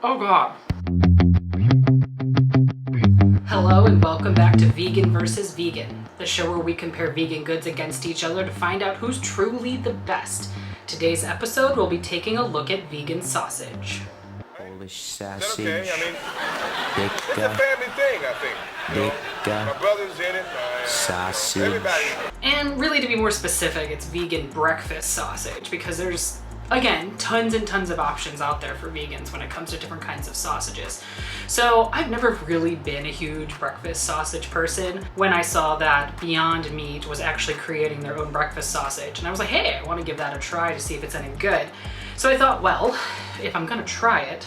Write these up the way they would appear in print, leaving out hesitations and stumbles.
Oh God. Hello and welcome back to Vegan vs. Vegan, the show where we compare vegan goods against each other to find out who's truly the best. Today's episode, we'll be taking a look at vegan sausage. Polish sausage. Is that okay? I mean, it's a family thing, I think. You know, my brother's in it. Sausage. Everybody. And really, to be more specific, it's vegan breakfast sausage because there's, again, tons and tons of options out there for vegans when it comes to different kinds of sausages. So I've never really been a huge breakfast sausage person. When I saw that Beyond Meat was actually creating their own breakfast sausage, and I was like, hey, I want to give that a try to see if it's any good. So I thought, well, if I'm gonna try it,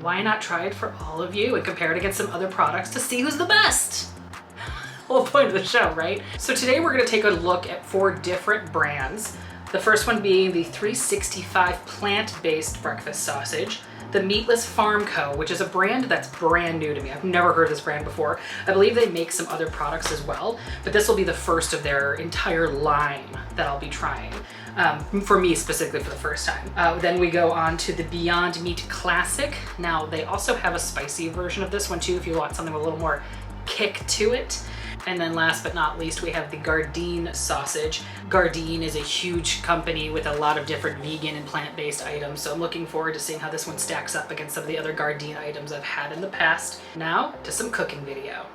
why not try it for all of you and compare it against some other products to see who's the best? Whole point of the show, right? So today we're gonna take a look at 4 different brands. The first one being the 365 plant-based breakfast sausage, the Meatless Farm Co, which is a brand that's brand new to me. I've never heard of this brand before. I believe they make some other products as well, but this will be the first of their entire line that I'll be trying. For me specifically for the first time. Then we go on to the Beyond Meat Classic. Now they also have a spicy version of this one too if you want something with a little more kick to it. And then last but not least, we have the Gardein Sausage. Gardein is a huge company with a lot of different vegan and plant-based items, so I'm looking forward to seeing how this one stacks up against some of the other Gardein items I've had in the past. Now, to some cooking video.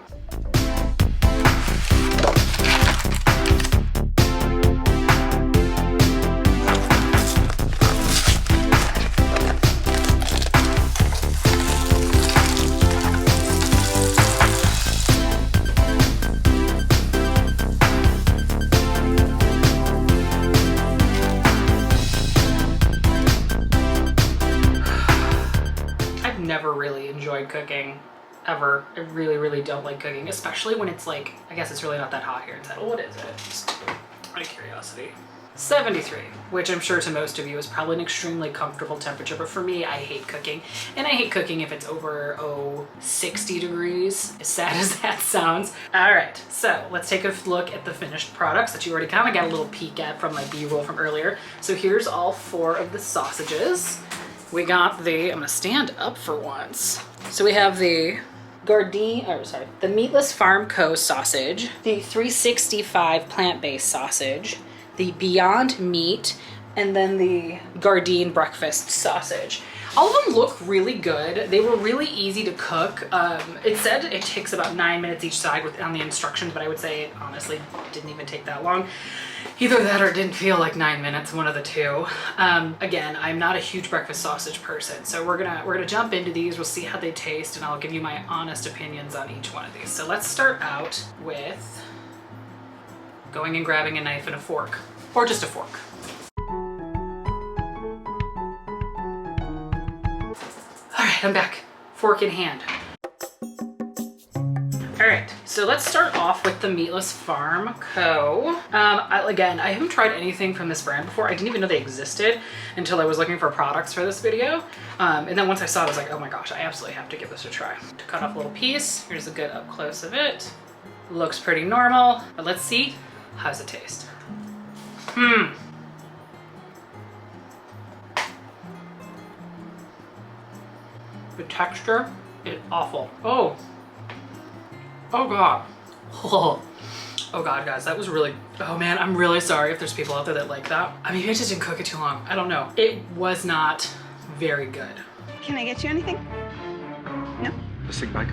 Never really enjoyed cooking ever. I really don't like cooking, especially when it's like, I guess it's really not that hot here inside. What is it? Just out of curiosity. 73, which I'm sure to most of you is probably an extremely comfortable temperature, but for me, I hate cooking. And I hate cooking if it's over, 60 degrees, as sad as that sounds. All right, so let's take a look at the finished products that you already kind of got a little peek at from my B-roll from earlier. So here's all 4 of the sausages. We got the, I'm gonna stand up for once. So we have the the Meatless Farm Co sausage, the 365 plant-based sausage, the Beyond Meat, and then the Gardein breakfast sausage. All of them look really good. They were really easy to cook. It said it takes about 9 minutes each side on the instructions, but I would say it honestly didn't even take that long. Either that or it didn't feel like 9 minutes, one of the two. Again, I'm not a huge breakfast sausage person, so we're gonna jump into these. We'll see how they taste, and I'll give you my honest opinions on each one of these. So let's start out with going and grabbing a knife and a fork, or just a fork. All right, I'm back, fork in hand. All right, so let's start off with the Meatless Farm Co. Again, I haven't tried anything from this brand before. I didn't even know they existed until I was looking for products for this video. And then once I saw it, I was like, oh my gosh, I absolutely have to give this a try. To cut off a little piece, here's a good up close of it. Looks pretty normal, but let's see, how's it taste? The texture is awful. Oh God. Oh God, guys, that was really, oh man, I'm really sorry if there's people out there that like that. I mean, I just didn't cook it too long. I don't know. It was not very good. Can I get you anything? No? A sick bike.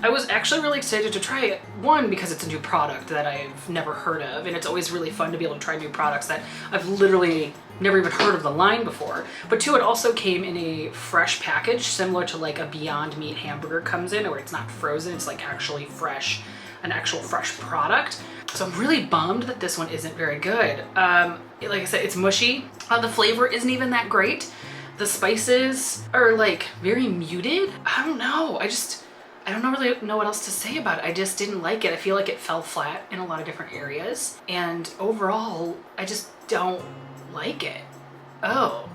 I was actually really excited to try it. One, because it's a new product that I've never heard of, and it's always really fun to be able to try new products that I've literally never even heard of the line before. But 2, it also came in a fresh package, similar to like a Beyond Meat hamburger comes in, where it's not frozen, it's like actually fresh, an actual fresh product. So I'm really bummed that this one isn't very good. Like I said, it's mushy. The flavor isn't even that great. The spices are like very muted. I don't know. I don't really know what else to say about it. I just didn't like it. I feel like it fell flat in a lot of different areas. And overall, I just don't like it. Oh,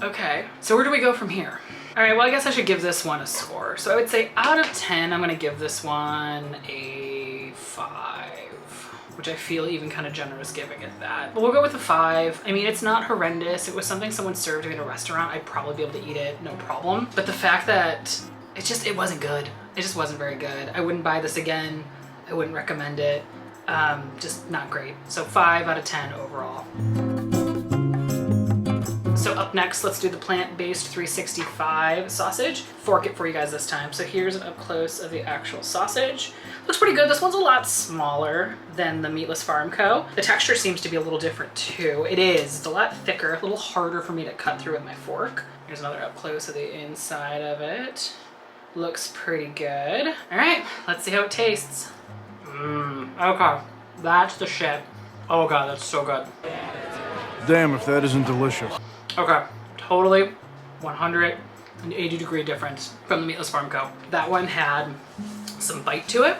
okay. So where do we go from here? All right, well, I guess I should give this one a score. So I would say out of 10, I'm gonna give this one a 5. which I feel even kind of generous giving it that. But we'll go with a 5. I mean, it's not horrendous. It was something someone served me in a restaurant. I'd probably be able to eat it, no problem. But the fact that it wasn't good. It just wasn't very good. I wouldn't buy this again. I wouldn't recommend it. Just not great. So 5 out of 10 overall. So up next, let's do the plant-based 365 sausage. Fork it for you guys this time. So here's an up close of the actual sausage. Looks pretty good. This one's a lot smaller than the Meatless Farm Co. The texture seems to be a little different too. It is. It's a lot thicker, a little harder for me to cut through with my fork. Here's another up close of the inside of it. Looks pretty good. All right, let's see how it tastes. Okay, that's the shit. Oh God, that's so good. Damn if that isn't delicious. Okay, totally 180-degree difference from the Meatless Farm Co. That one had some bite to it,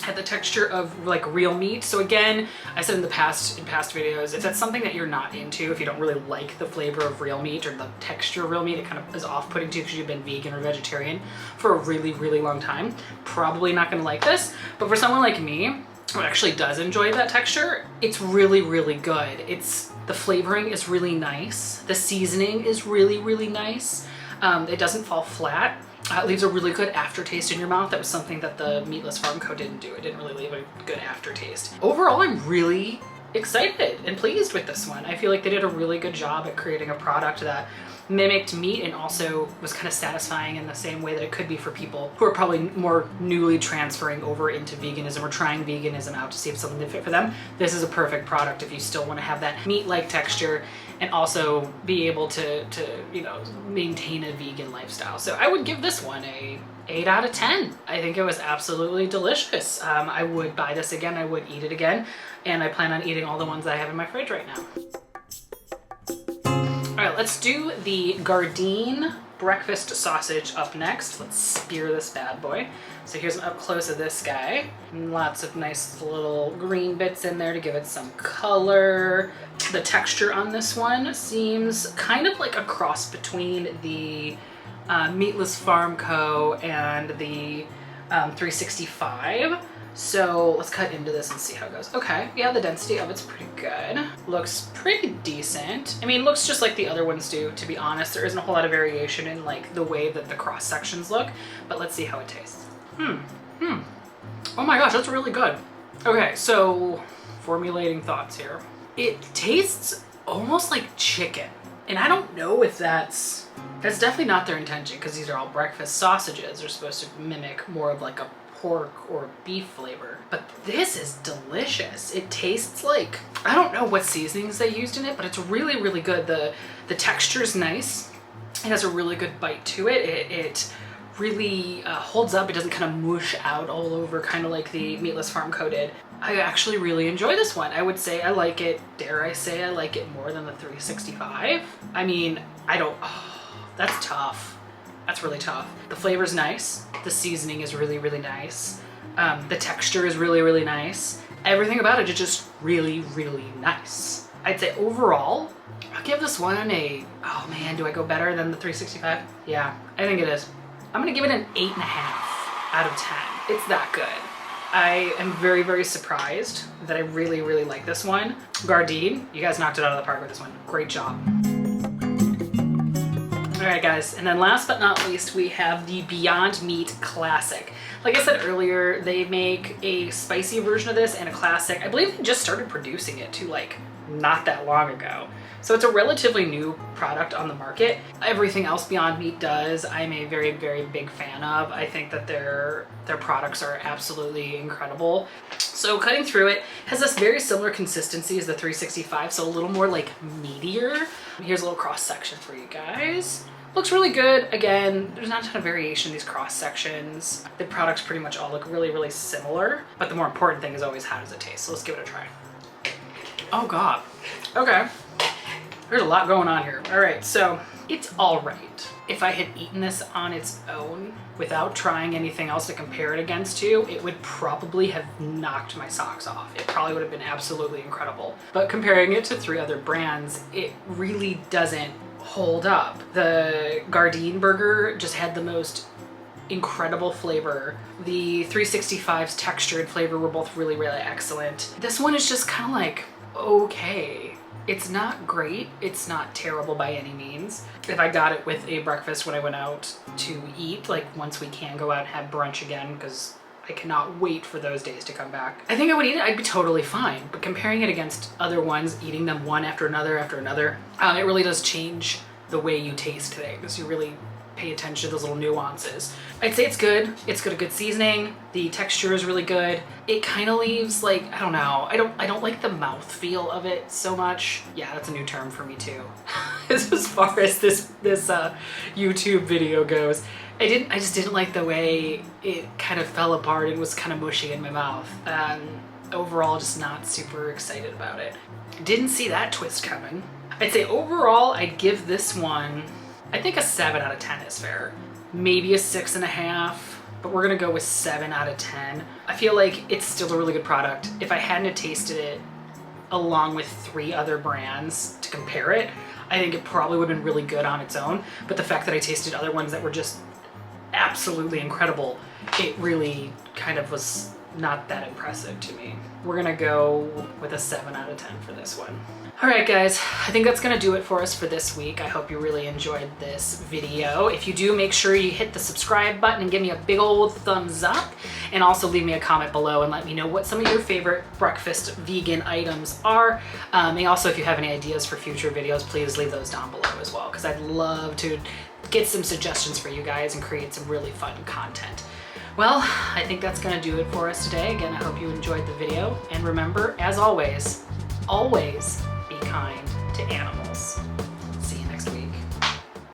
had the texture of like real meat. So again, I said in past videos, if that's something that you're not into, if you don't really like the flavor of real meat or the texture of real meat, it kind of is off-putting to you because you've been vegan or vegetarian for a really, really long time, probably not gonna like this. But for someone like me, who actually does enjoy that texture, it's really, really good. The flavoring is really nice. The seasoning is really, really nice. It doesn't fall flat. It leaves a really good aftertaste in your mouth. That was something that the Meatless Farm Co. didn't do. It didn't really leave a good aftertaste. Overall, I'm really excited and pleased with this one. I feel like they did a really good job at creating a product that mimicked meat and also was kind of satisfying in the same way that it could be for people who are probably more newly transferring over into veganism or trying veganism out to see if it's something that fit for them. This is a perfect product if you still want to have that meat-like texture and also be able to you know, maintain a vegan lifestyle. So I would give this one a 8 out of 10. I think it was absolutely delicious. I would buy this again. I would eat it again. And I plan on eating all the ones that I have in my fridge right now. All right, let's do the Gardein breakfast sausage up next. Let's spear this bad boy. So here's an up close of this guy. Lots of nice little green bits in there to give it some color. The texture on this one seems kind of like a cross between the Meatless Farm Co. and the 365. So let's cut into this and see how it goes. Okay, yeah, the density of it's pretty good. Looks pretty decent. I mean, looks just like the other ones do, to be honest. There isn't a whole lot of variation in like the way that the cross sections look, but let's see how it tastes. Oh my gosh, that's really good. Okay, so formulating thoughts here. It tastes almost like chicken. And I don't know if that's definitely not their intention because these are all breakfast sausages. They're supposed to mimic more of like a pork or beef flavor, but this is delicious. It tastes like, I don't know what seasonings they used in it, but it's really, really good. The texture is nice. It has a really good bite to it. It really holds up. It doesn't kind of mush out all over, kind of like the Meatless Farm Co. did. I actually really enjoy this one. I would say I like it, dare I say I like it more than the 365. I mean, that's tough. That's really tough. The flavor's nice. The seasoning is really, really nice. The texture is really, really nice. Everything about it is just really, really nice. I'd say overall, I'll give this one a, oh man, do I go better than the 365? Yeah, I think it is. I'm gonna give it an 8.5 out of 10. It's that good. I am very, very surprised that I really, really like this one. Gardein, you guys knocked it out of the park with this one. Great job. All right, guys, and then last but not least, we have the Beyond Meat Classic. Like I said earlier, they make a spicy version of this and a classic. I believe they just started producing it too, like not that long ago. So it's a relatively new product on the market. Everything else Beyond Meat does, I'm a very, very big fan of. I think that their products are absolutely incredible. So cutting through it has this very similar consistency as the 365, so a little more like meatier. Here's a little cross section for you guys. Looks really good. Again, there's not a ton of variation in these cross sections. The products pretty much all look really, really similar, but the more important thing is always how does it taste. So let's give it a try. Oh God. Okay. There's a lot going on here. All right, so it's all right. If I had eaten this on its own without trying anything else to compare it against to, it would probably have knocked my socks off. It probably would have been absolutely incredible. But comparing it to 3 other brands, it really doesn't hold up. The Gardein burger just had the most incredible flavor. The 365's texture and flavor were both really, really excellent. This one is just kind of like, okay. It's not great. It's not terrible by any means. If I got it with a breakfast when I went out to eat, like once we can go out and have brunch again, because I cannot wait for those days to come back, I think I would eat it. I'd be totally fine. But comparing it against other ones, eating them one after another, it really does change the way you taste things. You really pay attention to those little nuances. I'd say it's good. It's got a good seasoning. The texture is really good. It kind of leaves like, I don't know. I don't like the mouthfeel of it so much. Yeah, that's a new term for me too. As far as this YouTube video goes, I just didn't like the way it kind of fell apart and was kind of mushy in my mouth. Overall, just not super excited about it. Didn't see that twist coming. I'd say overall, I'd give this one, I think a 7 out of 10 is fair. Maybe a 6.5, but we're gonna go with 7 out of 10. I feel like it's still a really good product. If I hadn't tasted it along with 3 other brands to compare it, I think it probably would have been really good on its own. But the fact that I tasted other ones that were just absolutely incredible, it really kind of was not that impressive to me. We're gonna go with a 7 out of 10 for this one. All right, guys, I think that's gonna do it for us for this week. I hope you really enjoyed this video. If you do, make sure you hit the subscribe button and give me a big old thumbs up, and also leave me a comment below and let me know what some of your favorite breakfast vegan items are. And also, if you have any ideas for future videos, please leave those down below as well, because I'd love to get some suggestions for you guys and create some really fun content. Well, I think that's gonna do it for us today. Again, I hope you enjoyed the video, and remember, as always, always be kind to animals.